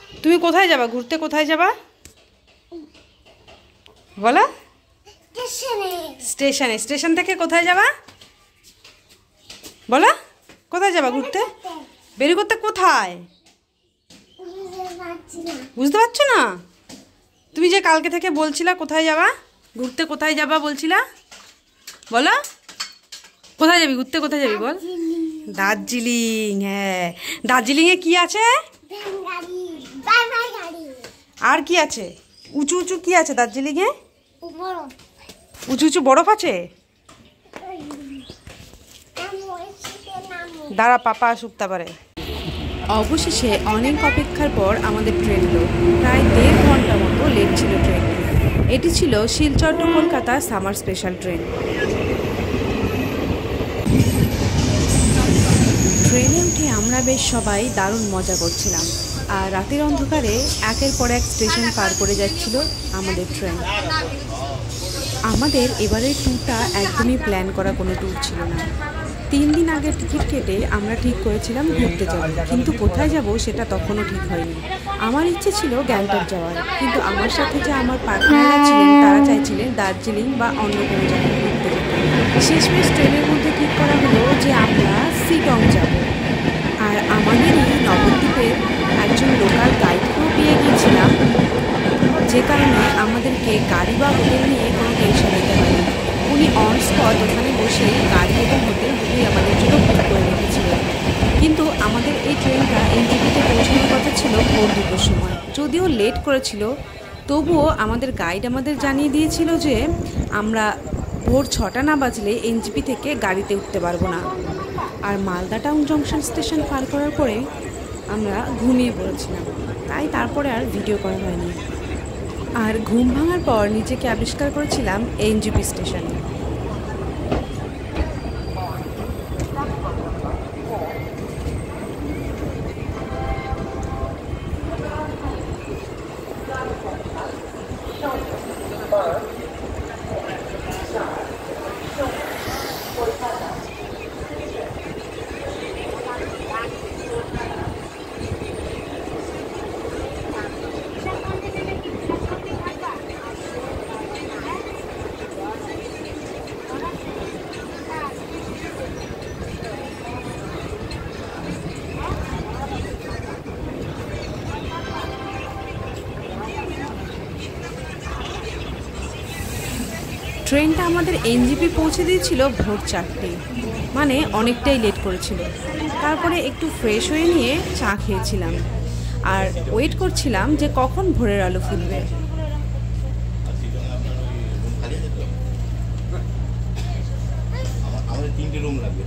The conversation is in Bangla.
তুমি কোথায় যাবা ঘুরতে? কোথায় যাবা বলো? স্টেশনে। স্টেশন থেকে কোথায় যাবা বলো? কোথায় যাবা ঘুরতে? বেরি করতে কোথায় বুঝতে পারছো না? তুমি যে কালকে থেকে বলছিলা কোথায় যাবা ঘুরতে, কোথায় যাবা বলছিলা বলো? কোথায় যাবি ঘুরতে? কোথায় যাবি বল? দার্জিলিং। হ্যাঁ, দার্জিলিংয়ে কি আছে? আর কি আছে? উঁচু উঁচু কি আছে দার্জিলিংয়ে? উঁচু উঁচু বরফ আছে। দাঁড়া, পাপা আসুক তারপরে। অবশেষে অনেক অপেক্ষার পর আমাদের ট্রেন এলো। প্রায় 1.5 ঘন্টা মতো লেট ছিল ট্রেন। এটি ছিল Silchar to Kolkata summer special train. ট্রেনে উঠে আমরা বেশ সবাই দারুণ মজা করছিলাম। আর রাতের অন্ধকারে একের পর এক স্টেশন পার করে যাচ্ছিল আমাদের ট্রেন। আমাদের এবারের ট্যুরটা একদমই প্ল্যান করা কোনো ট্যুর ছিল না। 3 দিন আগে টিকিট কেটে আমরা ঠিক করেছিলাম ঘুরতে যাব, কিন্তু কোথায় যাব সেটা তখনও ঠিক হয়নি। আমার ইচ্ছে ছিল গ্যাংটক যাওয়ার, কিন্তু আমার সাথে যে আমার পার্টনাররা ছিলেন তারা চাইছিলেন দার্জিলিং বা অন্য কোনো জায়গায় ঘুরতে যেতে। শেষমেশ ট্রেনের মধ্যে ঠিক করা হলো যে আমরা শিলং যাব। আর আমাদেরই নবদ্বীপের একজন লোকাল গাইডকেও পেয়ে গিয়েছিলাম, যে কারণে আমাদেরকে গাড়ি বা হোটেল নিয়ে কোনো টেনশন নিতে হয়নি। উনি অন স্পট ওখানে বসে গাড়ি এবং হোটেল দুটোই আমাদের জন্য বুক করে রেখেছিলেন। কিন্তু আমাদের এই ট্রেনটা এনজেপিতে পৌঁছানোর কথা ছিল ভোর 2টোর সময়। যদিও লেট করেছিল, তবুও আমাদের গাইড আমাদের জানিয়ে দিয়েছিল যে আমরা ভোর 6টা না বাজলে এনজেপি থেকে গাড়িতে উঠতে পারবো না। আর মালদা টাউন জংশন স্টেশন পার করার পরে আমরা ঘুমিয়ে পড়েছিলাম, তাই তারপরে আর ভিডিও করা হয়নি। আর ঘুম ভাঙার পর নিজেকে আবিষ্কার করেছিলাম এনজেপি স্টেশনে। ট্রেনটা আমাদের এনজেপি পৌঁছে দিয়েছিল ভোর 4টে, মানে অনেকটাই লেট করেছিল। তারপরে একটু ফ্রেশ হয়ে নিয়ে চা খেয়েছিলাম আর ওয়েট করছিলাম যে কখন ভোরের আলো ফুটবে। আমাদের 3টে রুম লাগবে।